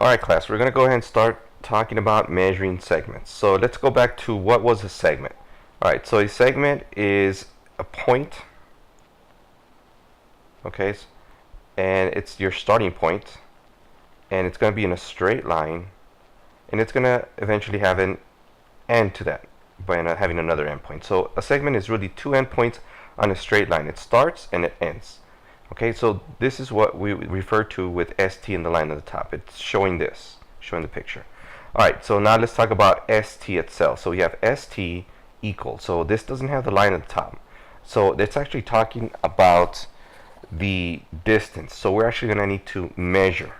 Alright class, we're going to go ahead and start talking about measuring segments. So let's go back to what was a segment. Alright, so a segment is a point, okay, and it's your starting point, and it's going to be in a straight line, and it's going to eventually have an end to that by having another endpoint. So a segment is really two endpoints on a straight line. It starts and it ends. Okay, so this is what we refer to with ST in the line at the top. It's showing this, showing the picture. Alright, so now let's talk about ST itself. So we have ST equal. So this doesn't have the line at the top. So it's actually talking about the distance. So we're actually going to need to measure.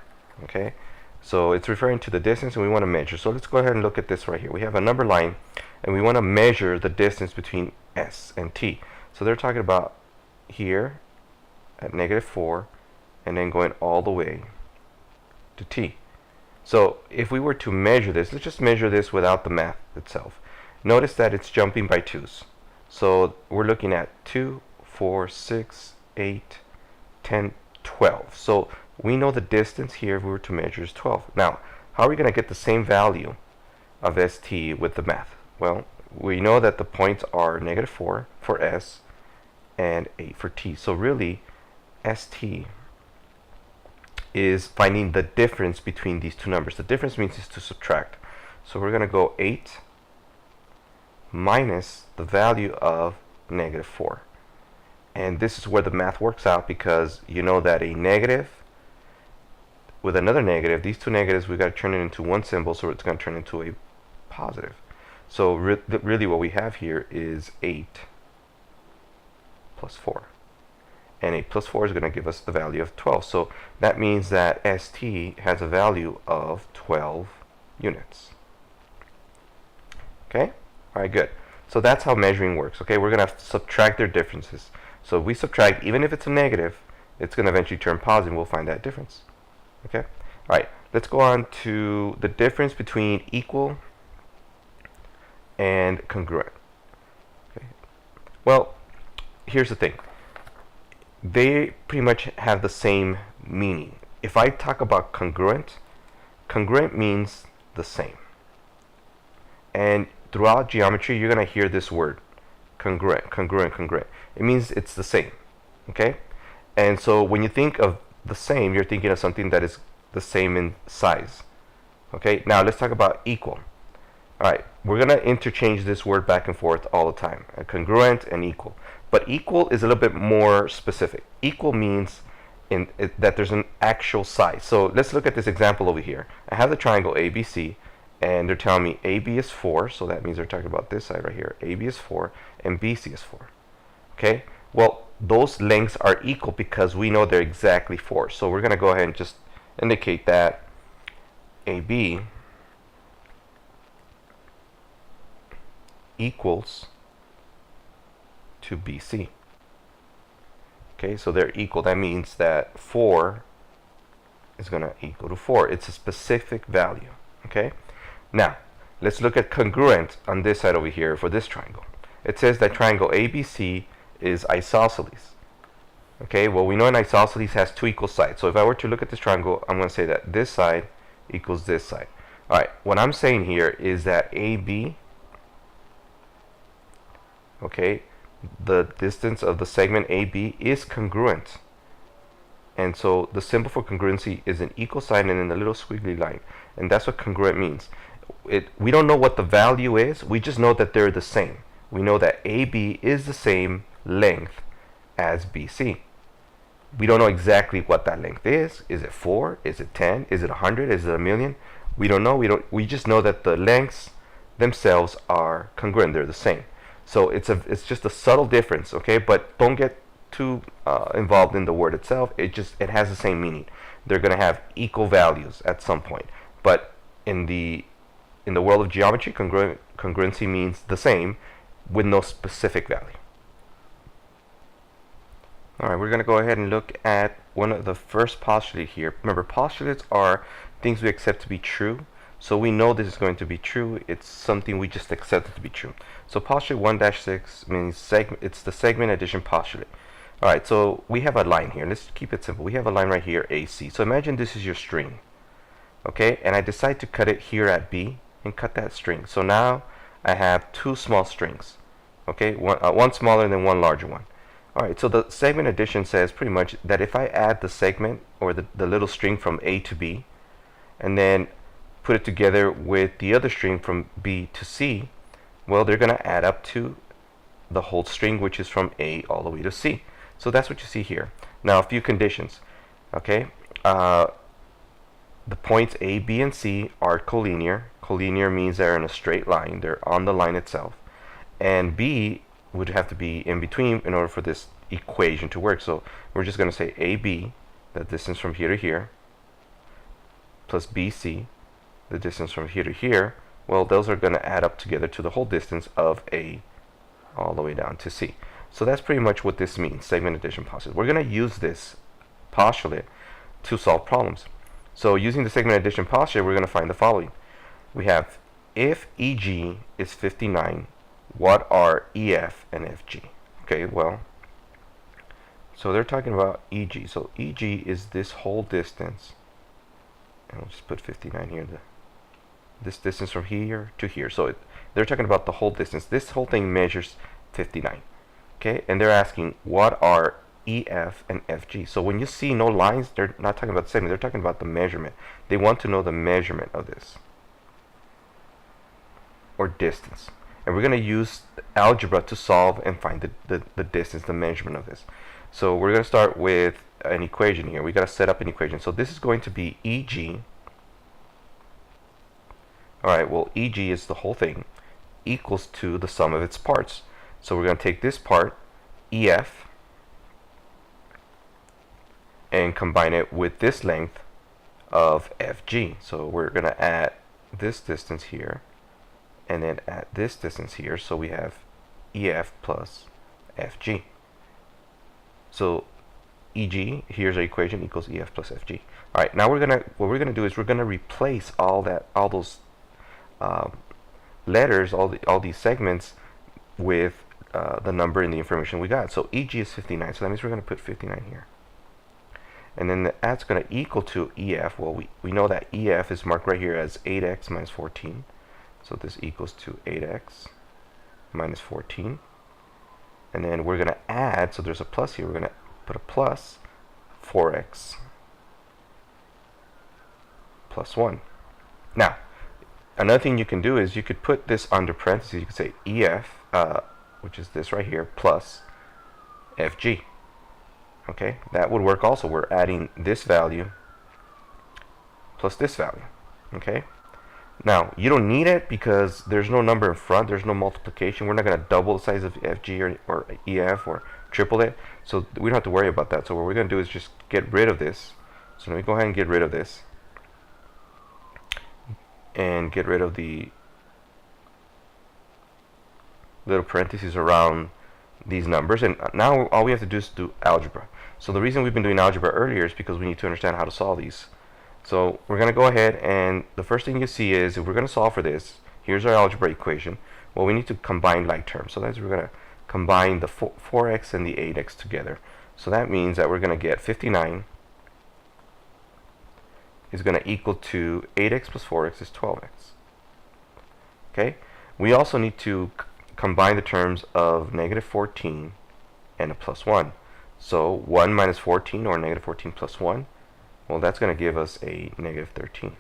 Okay, so it's referring to the distance and we want to measure. So let's go ahead and look at this right here. We have a number line and we want to measure the distance between S and T. So they're talking about here at -4 and then going all the way to T. So if we were to measure this, let's just measure this without the math itself. Notice that it's jumping by 2's. So we're looking at 2, 4, 6, 8, 10, 12. So we know the distance here if we were to measure is 12. Now, how are we going to get the same value of ST with the math? Well, we know that the points are -4 for S and 8 for T. So really, ST is finding the difference between these two numbers. The difference means is to subtract. So we're going to go 8 minus the value of -4. And this is where the math works out, because you know that a negative with another negative, these two negatives, we've got to turn it into one symbol, so it's going to turn into a positive. So really what we have here is 8 plus 4. And 8 plus 4 is going to give us the value of 12. So that means that ST has a value of 12 units. Okay? Alright, good. So that's how measuring works. Okay, we're going to subtract their differences. So if we subtract, even if it's a negative, it's going to eventually turn positive, and we'll find that difference. Okay? Alright, let's go on to the difference between equal and congruent. Okay. Well, here's the thing. They pretty much have the same meaning. If I talk about congruent, congruent means the same. And throughout geometry, you're going to hear this word, congruent, congruent, congruent. It means it's the same. Okay? And so when you think of the same, you're thinking of something that is the same in size. Okay? Now let's talk about equal. Alright, we're going to interchange this word back and forth all the time. Congruent and equal. But equal is a little bit more specific. Equal means that there's an actual size. So let's look at this example over here. I have the triangle ABC, and they're telling me AB is 4, so that means they're talking about this side right here. AB is 4, and BC is 4. Okay? Well, those lengths are equal because we know they're exactly 4. So we're going to go ahead and just indicate that AB equals to BC. Okay, so they're equal. That means that 4 is going to equal to 4. It's a specific value. Okay, now let's look at congruent on this side over here for this triangle. It says that triangle ABC is isosceles. Okay, well, we know an isosceles has two equal sides. So if I were to look at this triangle, I'm going to say that this side equals this side. Alright, what I'm saying here is that AB, okay, the distance of the segment AB is congruent. And so the symbol for congruency is an equal sign and then a little squiggly line. And that's what congruent means. We don't know what the value is. We just know that they're the same. We know that AB is the same length as BC. We don't know exactly what that length is. Is it 4? Is it 10? Is it 100? Is it a million? We don't know. We just know that the lengths themselves are congruent. They're the same. So it's just a subtle difference, okay? But don't get too involved in the word itself. It has the same meaning. They're going to have equal values at some point. But in the world of geometry, congruency means the same with no specific value. Alright, we're going to go ahead and look at one of the first postulate here. Remember, postulates are things we accept to be true. So we know this is going to be true. It's something we just accepted to be true. So postulate 1-6 means it's the segment addition postulate. Alright, so we have a line here. Let's keep it simple. We have a line right here, AC. So imagine this is your string. Okay, and I decide to cut it here at B and cut that string. So now I have two small strings. Okay, one smaller and then one larger one. Alright, so the segment addition says pretty much that if I add the segment or the little string from A to B and then put it together with the other string from B to C, well, they're going to add up to the whole string, which is from A all the way to C. So that's what you see here. Now, a few conditions. Okay, the points A, B, and C are collinear. Collinear means they're in a straight line. They're on the line itself. And B would have to be in between in order for this equation to work. So we're just going to say AB, the distance from here to here, plus BC, the distance from here to here. Well, those are going to add up together to the whole distance of A all the way down to C. So that's pretty much what this means, segment addition postulate. We're going to use this postulate to solve problems. So using the segment addition postulate, we're going to find the following. We have, if EG is 59, what are EF and FG? Okay, well, so they're talking about EG. So EG is this whole distance, and we'll just put 59 here, this distance from here to here. So they're talking about the whole distance. This whole thing measures 59. Okay, and they're asking what are EF and FG. So when you see no lines, they're not talking about the segment, they're talking about the measurement. They want to know the measurement of this, or distance. And we're going to use algebra to solve and find the distance, the measurement of this. So we're going to start with an equation here. We got to set up an equation. So this is going to be EG. Alright, well, EG is the whole thing, equals to the sum of its parts. So we're going to take this part, EF, and combine it with this length of FG. So we're going to add this distance here, and then add this distance here. So we have EF plus FG. So EG, here's our equation, equals EF plus FG. Alright, now what we're gonna do is we're gonna replace all those letters, all these segments with the number and the information we got. So EG is 59, so that means we're going to put 59 here. And then that's going to equal to EF. Well, we know that EF is marked right here as 8x minus 14. So this equals to 8x minus 14. And then we're going to add, so there's a plus here, we're going to put a plus 4x plus 1. Now, another thing you can do is you could put this under parentheses. You could say EF, which is this right here, plus FG. Okay, that would work also. We're adding this value plus this value. Okay, now you don't need it because there's no number in front, there's no multiplication. We're not going to double the size of FG or EF or triple it, so we don't have to worry about that. So what we're going to do is just get rid of this. So let me go ahead and get rid of this and get rid of the little parentheses around these numbers, and now all we have to do is do algebra. So the reason we've been doing algebra earlier is because we need to understand how to solve these. So we're going to go ahead, and the first thing you see is if we're going to solve for this, here's our algebra equation. Well, we need to combine like terms. So that's we're going to combine the 4x and the 8x together. So that means that we're going to get 59 is going to equal to 8x plus 4x is 12x. Okay? We also need to combine the terms of negative 14 and a plus 1. So 1 minus 14, or negative 14 plus 1, well, that's going to give us a negative 13.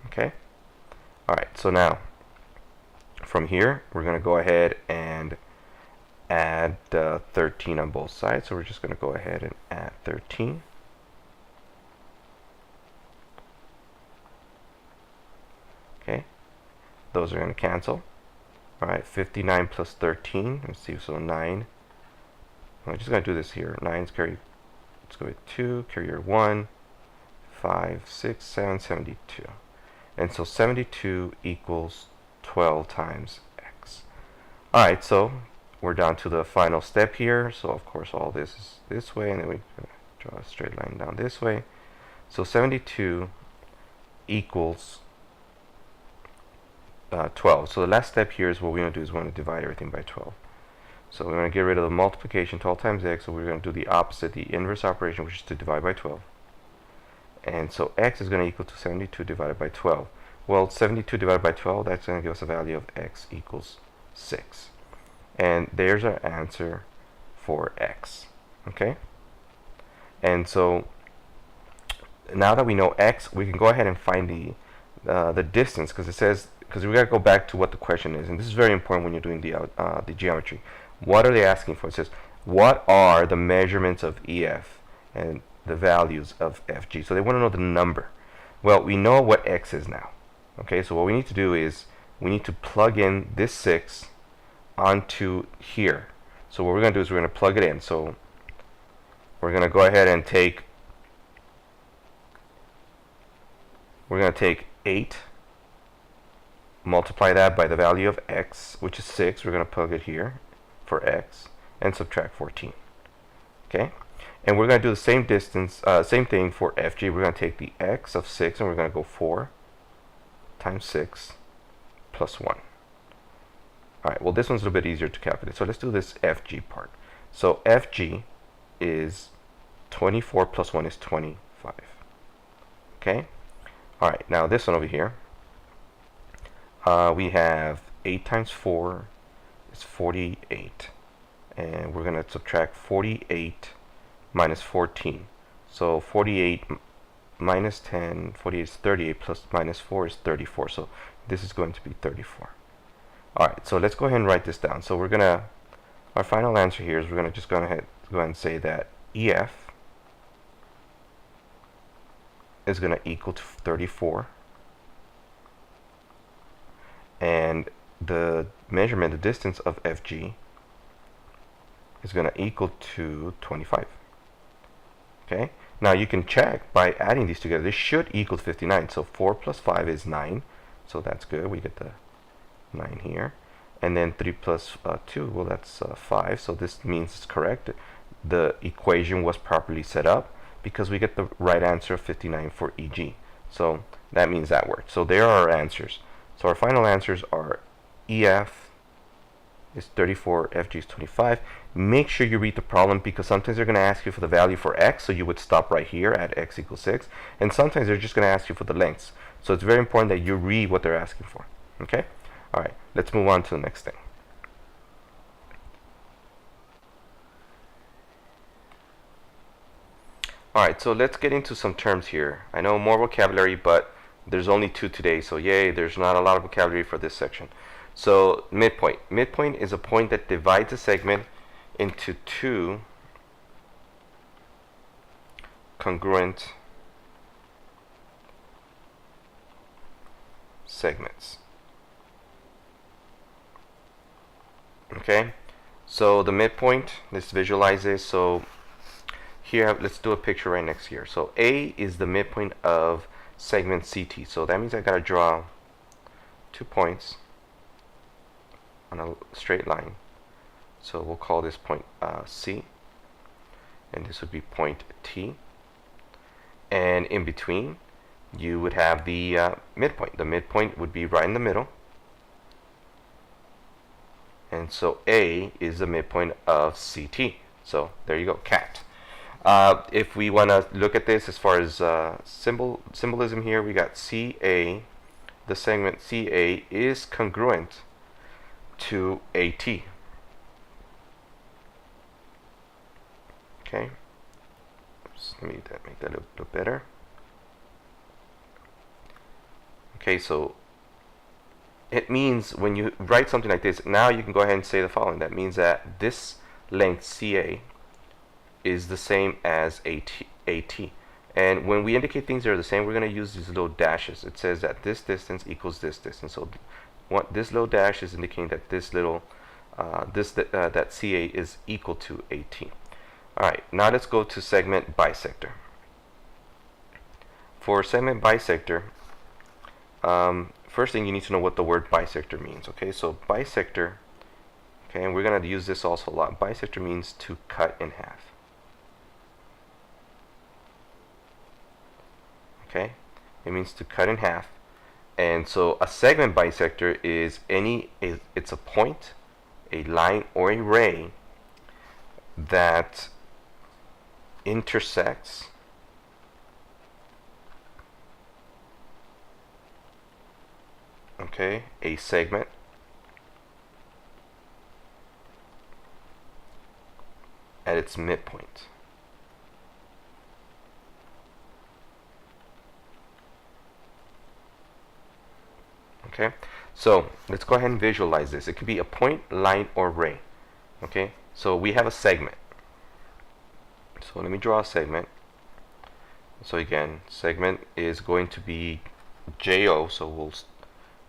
Okay? Alright, so now from here we're going to go ahead and add 13 on both sides. So we're just going to go ahead and add 13. Okay, those are going to cancel. Alright, 59 plus 13, let's see, so 9. I'm just going to do this here. 9's carry, let's go with 2, carry your 1, 5, 6, 7, 72. And so 72 equals 12 times x. Alright, so we're down to the final step here. So of course all this is this way, and then we draw a straight line down this way. So 72 equals 12. So the last step here is what we're going to do is we're going to divide everything by 12. So we're going to get rid of the multiplication, 12 times x, so we're going to do the opposite, the inverse operation, which is to divide by 12. And so x is going to equal to 72 divided by 12. Well, 72 divided by 12, that's going to give us a value of x equals 6. And there's our answer for x. Okay? And so now that we know x, we can go ahead and find the distance, because it says, because we got to go back to what the question is, and this is very important when you're doing the geometry. What are they asking for? It says, what are the measurements of EF and the values of FG? So they want to know the number. Well, we know what x is now. Okay, so what we need to do is we need to plug in this 6 onto here. So what we're going to do is we're going to plug it in. So we're going to go ahead and take 8, multiply that by the value of x, which is 6. We're going to plug it here for x, and subtract 14. Okay, and we're going to do the same distance, same thing for FG. We're going to take the x of 6, and we're going to go 4 times 6 plus 1. Alright, well, this one's a little bit easier to calculate. So let's do this FG part. So FG is 24 plus 1 is 25. Okay? Alright, now this one over here, we have 8 times 4 is 48. And we're going to subtract 48 minus 14. So 48 minus 10, 48 is 38, plus minus 4 is 34. So this is going to be 34. Alright, so let's go ahead and write this down. So we're going to, our final answer here is we're going to just go ahead and say that EF is going to equal to 34. And the measurement, the distance of FG is going to equal to 25. Okay? Now you can check by adding these together. This should equal 59. So 4 plus 5 is 9. So that's good. We get the 9 here. And then 3 plus 2, well, that's 5. So this means it's correct. The equation was properly set up because we get the right answer of 59 for EG. So that means that worked. So there are our answers. So our final answers are EF is 34, FG is 25. Make sure you read the problem, because sometimes they're going to ask you for the value for x, so you would stop right here at x equals 6. And sometimes they're just going to ask you for the lengths. So it's very important that you read what they're asking for. Okay? Alright, let's move on to the next thing. Alright, so let's get into some terms here. I know more vocabulary, but there's only 2 today, so yay, there's not a lot of vocabulary for this section. So midpoint. Midpoint is a point that divides a segment into 2 congruent segments. Okay, so the midpoint, let's visualize this. So here, let's do a picture right next here. So A is the midpoint of segment CT. So that means I gotta draw 2 points on a straight line. So we'll call this point C, and this would be point T. And in between, you would have the midpoint. The midpoint would be right in the middle. And so A is the midpoint of CT. So there you go, cat. If we want to look at this as far as symbolism here, we got CA. The segment CA is congruent to AT. Okay. Oops, let me make that a little better. Okay, so it means when you write something like this, now you can go ahead and say the following. That means that this length CA is the same as AT. And when we indicate things that are the same, we're going to use these little dashes. It says that this distance equals this distance. So this little dash is indicating that this little that CA is equal to AT. All right, now let's go to segment bisector. For segment bisector, first thing you need to know what the word bisector means. Okay, so bisector, okay, and we're going to use this also a lot. Bisector means to cut in half. Okay, it means to cut in half. And so a segment bisector is it's a point, a line, or a ray that intersects okay, a segment at its midpoint. Okay, so let's go ahead and visualize this. It could be a point, line, or ray. Okay, so we have a segment. So let me draw a segment. So again, segment is going to be JO. So we'll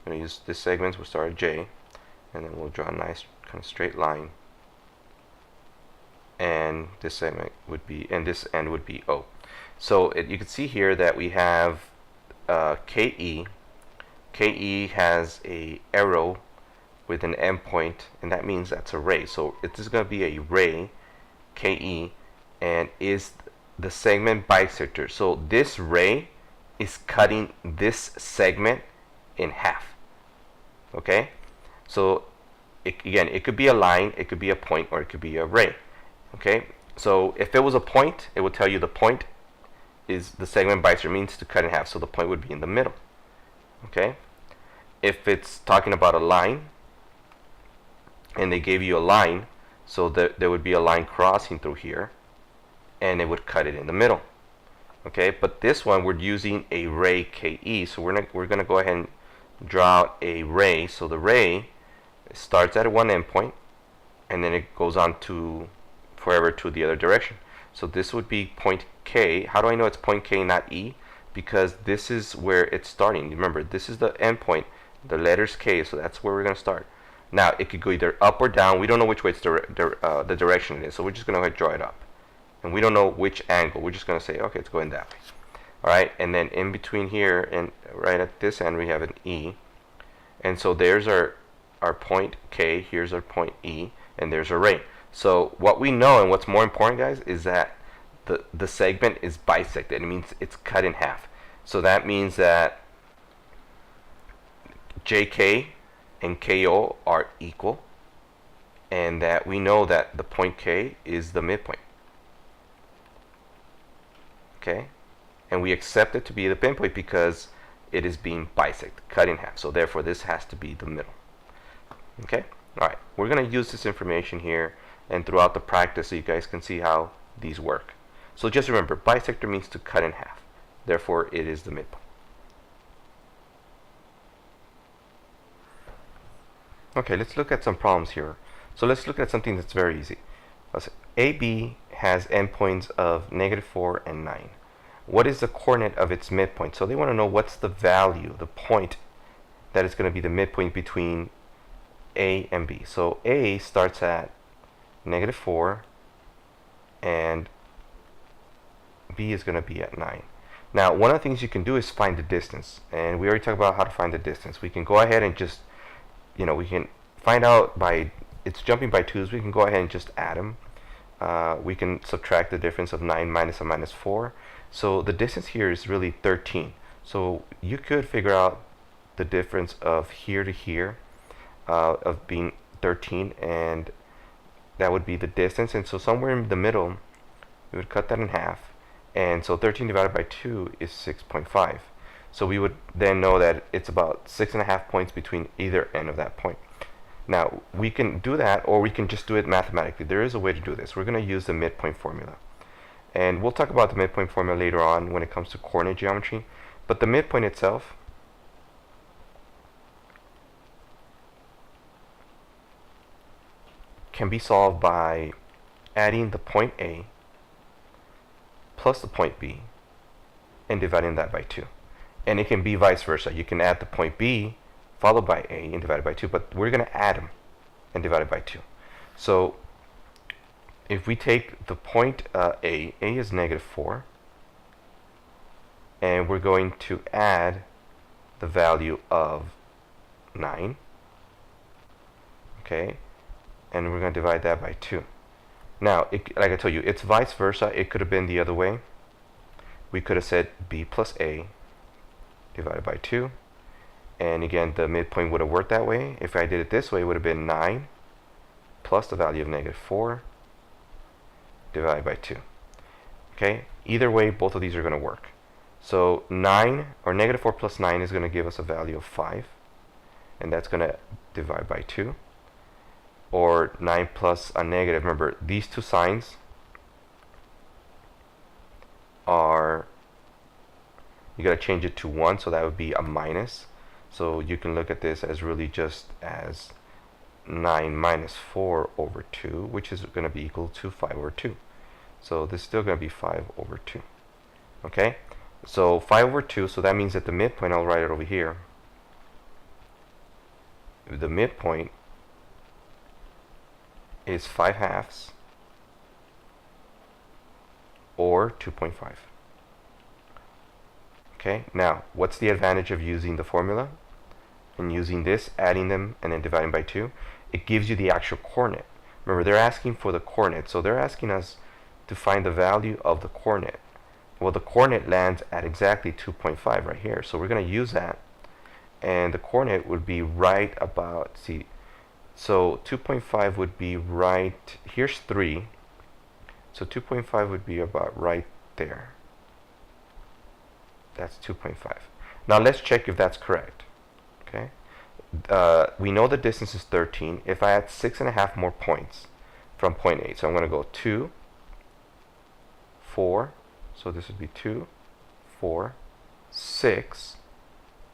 going to use this segment. We'll start at J, and then we'll draw a nice kind of straight line. And this segment would be, and this end would be O. So you can see here that we have KE. KE has a arrow with an endpoint, and that means that's a ray. So it is going to be a ray, KE, and is the segment bisector. So this ray is cutting this segment in half. Okay? So again, it could be a line, it could be a point, or it could be a ray. Okay? So if it was a point, it would tell you the point is the segment bisector, means to cut in half. So the point would be in the middle. Okay? If it's talking about a line, and they gave you a line, so there would be a line crossing through here, and it would cut it in the middle. Okay, but this one we're using a ray KE, so we're gonna go ahead and draw out a ray. So the ray starts at one endpoint, and then it goes on to forever to the other direction. So this would be point K. How do I know it's point K, not E? Because this is where it's starting. Remember, this is the endpoint, the letters K, so that's where we're gonna start. Now it could go either up or down. We don't know which way it's the direction it is, so we're just gonna go ahead and draw it up. And we don't know which angle. We're just going to say, okay, it's going that way. All right, and then in between here and right at this end, we have an E. And so there's our point K, here's our point E, and there's our ray. So what we know, and what's more important, guys, is that the segment is bisected. It means it's cut in half. So that means that JK and KO are equal, and that we know that the point K is the midpoint. Okay, and we accept it to be the pinpoint because it is being bisected, cut in half. So therefore, this has to be the middle. Okay, all right. We're going to use this information here and throughout the practice so you guys can see how these work. So just remember, bisector means to cut in half. Therefore, it is the midpoint. Okay, let's look at some problems here. So let's look at something that's very easy. AB has endpoints of -4 and 9. What is the coordinate of its midpoint? So they want to know what's the value, the point that is going to be the midpoint between A and B. So A starts at -4 and B is going to be at 9. Now, one of the things you can do is find the distance. And we already talked about how to find the distance. We can go ahead and just, we can find out by, it's jumping by 2s. We can go ahead and just add them. We can subtract the difference of 9 minus a -4. So the distance here is really 13. So you could figure out the difference of here to here of being 13, and that would be the distance. And so somewhere in the middle, we would cut that in half. And so 13 divided by 2 is 6.5. So we would then know that it's about 6.5 points between either end of that point. Now, we can do that, or we can just do it mathematically. There is a way to do this. We're going to use the midpoint formula. And we'll talk about the midpoint formula later on when it comes to coordinate geometry. But the midpoint itself can be solved by adding the point A plus the point B and dividing that by 2. And it can be vice versa. You can add the point B followed by A and divided by 2, but we're going to add them and divide it by 2. So if we take the point A is -4, and we're going to add the value of 9, okay, and we're going to divide that by 2. Now, like I told you, it's vice versa. It could have been the other way. We could have said B plus A divided by 2. And again, the midpoint would have worked that way. If I did it this way, it would have been 9 plus the value of -4 divided by 2. Okay? Either way, both of these are going to work. So 9, or -4 plus 9 is going to give us a value of 5. and that's going to divide by 2. Or 9 plus a negative. Remember, these two signs are, you got to change it to 1, so that would be a minus. So you can look at this as really just as 9 minus 4 over 2, which is going to be equal to 5 over 2. So this is still going to be 5 over 2. Okay, so 5 over 2, so that means that the midpoint, I'll write it over here. The midpoint is 5/2 or 2.5. Okay, now what's the advantage of using the formula and using this, adding them and then dividing by 2? It gives you the actual coordinate. Remember, they're asking for the coordinate, so they're asking us to find the value of the coordinate. Well, the coordinate lands at exactly 2.5 right here, so we're going to use that, and the coordinate would be right about, see, so 2.5 would be right, here's 3, so 2.5 would be about right there. That's 2.5. Now let's check if that's correct. Okay, we know the distance is 13. If I add 6.5 more points from point A, so I'm going to go 2, 4, so this would be 2, 4, 6,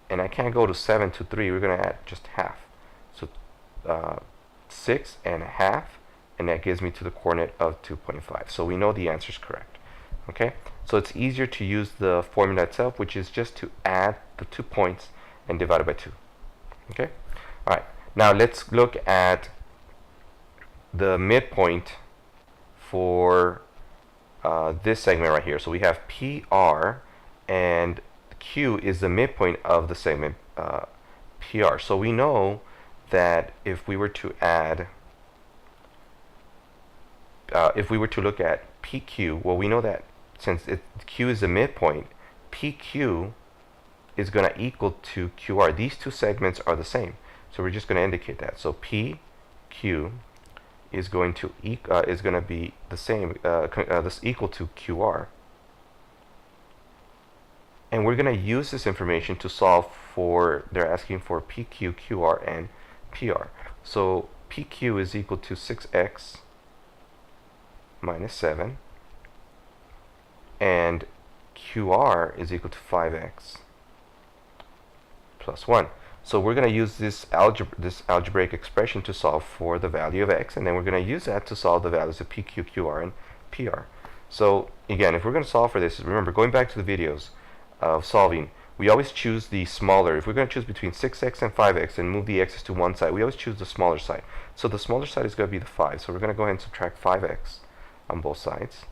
and I can't go to 7 to 3, we're going to add just half. So 6.5, and that gives me to the coordinate of 2.5. So we know the answer is correct. Okay, so it's easier to use the formula itself, which is just to add the 2 points and divide it by 2. Okay, all right, now let's look at the midpoint for this segment right here. So we have PR, and Q is the midpoint of the segment PR. So we know that if we were to add, if we were to look at PQ, well, we know that since Q is the midpoint, PQ is going to equal to QR. These two segments are the same, so we're just going to indicate that. So PQ is going to be the same, this equal to QR, and we're going to use this information to solve for, they're asking for PQ, QR, and PR. So PQ is equal to 6x minus 7, and QR is equal to 5x plus 1. So we're going to use this algebraic expression to solve for the value of x, and then we're going to use that to solve the values of PQ, QR, and PR. So again, if we're going to solve for this, remember, going back to the videos of solving, we always choose the smaller. If we're going to choose between 6x and 5x and move the x's to one side, we always choose the smaller side. So the smaller side is going to be the 5. So we're going to go ahead and subtract 5x on both sides.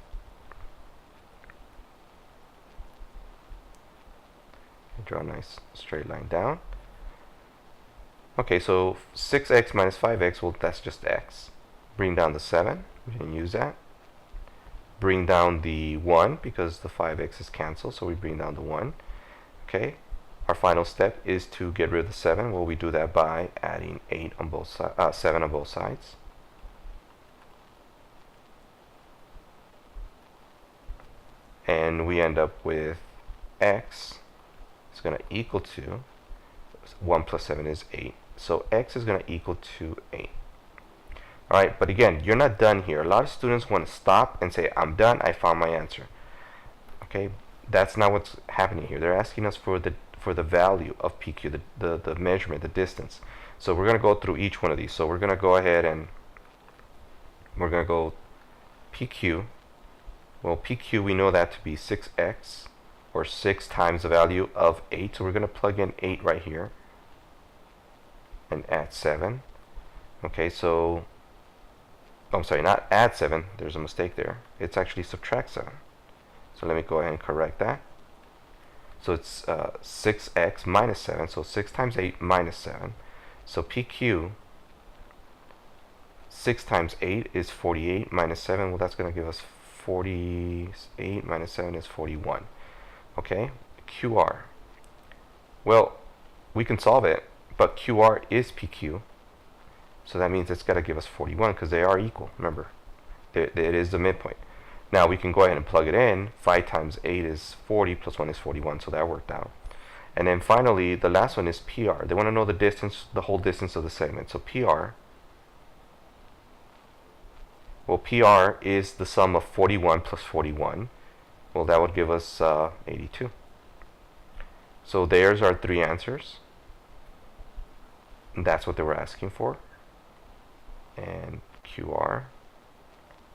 Draw a nice straight line down. Okay, so 6x minus 5x, well, that's just x. Bring down the 7, we didn't use that. Bring down the 1 because the 5x is canceled, so we bring down the 1. Okay, our final step is to get rid of the 7. Well, we do that by adding 8 on both sides, 7 on both sides. And we end up with x is going to equal to 1 plus 7 is 8. So x is going to equal to 8. Alright, but again, you're not done here. A lot of students want to stop and say, I'm done, I found my answer. Okay, that's not what's happening here. They're asking us for the value of PQ, the measurement, the distance. So we're going to go through each one of these. So we're going to go ahead and we're going to go PQ. Well, PQ, we know that to be 6x, or 6 times the value of 8. So we're going to plug in 8 right here and add 7. Okay, so, oh, I'm sorry, not add 7. There's a mistake there. It's actually subtract 7. So let me go ahead and correct that. So it's 6x minus 7. So 6 times 8 minus 7. So PQ, 6 times 8 is 48 minus 7. Well, that's going to give us 48 minus 7 is 41. Okay, QR. Well, we can solve it, but QR is PQ. So that means it's got to give us 41 because they are equal. Remember, it is the midpoint. Now we can go ahead and plug it in. 5 times 8 is 40 plus 1 is 41, so that worked out. And then finally, the last one is PR. They want to know the distance, the whole distance of the segment. So PR, well, PR is the sum of 41 plus 41. Well, that would give us 82. So there's our three answers. And that's what they were asking for. And QR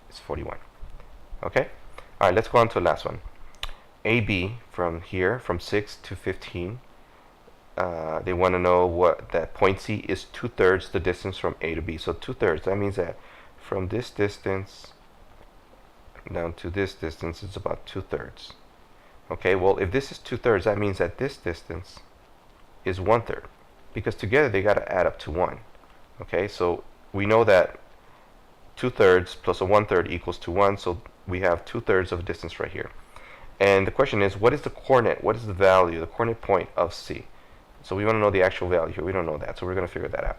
is 41. Okay? All right, let's go on to the last one. AB from here, from 6 to 15. They want to know what that point C is 2/3 the distance from A to B. So 2/3, that means that from this distance down to this distance is about 2/3. Okay, well, if this is 2/3, that means that this distance is 1/3, because together they got to add up to 1. Okay, so we know that 2/3 plus a 1/3 equals to 1, so we have 2/3 of a distance right here. And the question is, what is the coordinate? What is the value, the coordinate point of C? So we want to know the actual value here. We don't know that, so we're going to figure that out.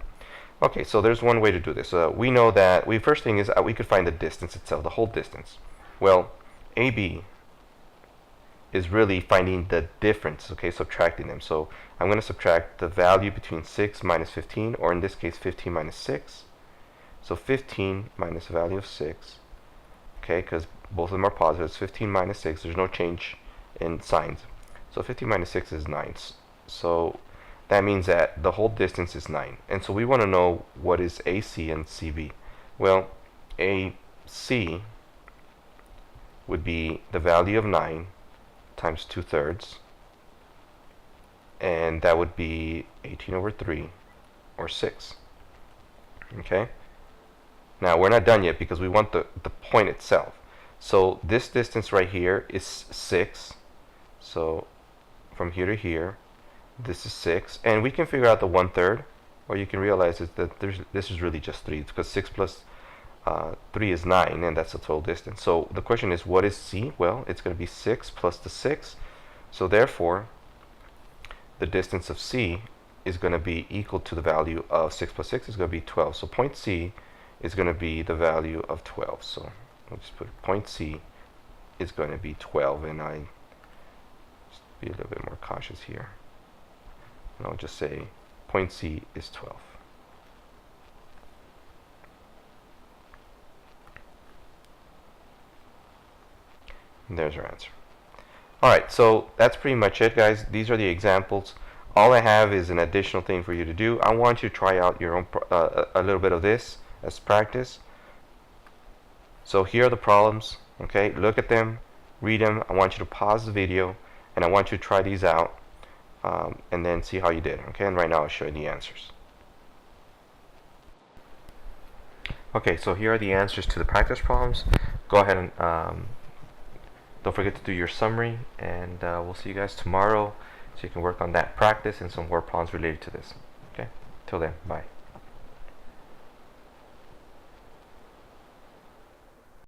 Okay, so there's one way to do this. We know that, first thing is we could find the distance itself, the whole distance. Well, AB is really finding the difference, okay, subtracting them. So I'm going to subtract the value between 6 minus 15, or in this case 15 minus 6. So 15 minus the value of 6, okay, because both of them are positives. 15 minus 6, there's no change in signs. So 15 minus 6 is 9. So that means that the whole distance is 9. And so we want to know what is AC and CB. Well, AC would be the value of 9 times 2/3, and that would be 18/3, or 6. Okay? Now, we're not done yet because we want the point itself. So this distance right here is 6. So from here to here, this is 6. And we can figure out the 1/3, or you can realize is that this is really just 3, because 6 plus 3 is 9, and that's the total distance. So the question is, what is C? Well, it's going to be 6 plus the 6. So therefore, the distance of C is going to be equal to the value of 6 plus 6 is going to be 12. So point C is going to be the value of 12. So I'll just put point C is going to be 12, and I just be a little bit more cautious here. And I'll just say point C is 12. And there's our answer. Alright, so that's pretty much it, guys. These are the examples. All I have is an additional thing for you to do. I want you to try out your own a little bit of this as practice. So here are the problems. Okay, look at them, read them. I want you to pause the video, and I want you to try these out, and then see how you did. Okay, and right now I'll show you the answers. Okay, so here are the answers to the practice problems. Go ahead and don't forget to do your summary, and we'll see you guys tomorrow so you can work on that practice and some more problems related to this. Okay, till then, bye.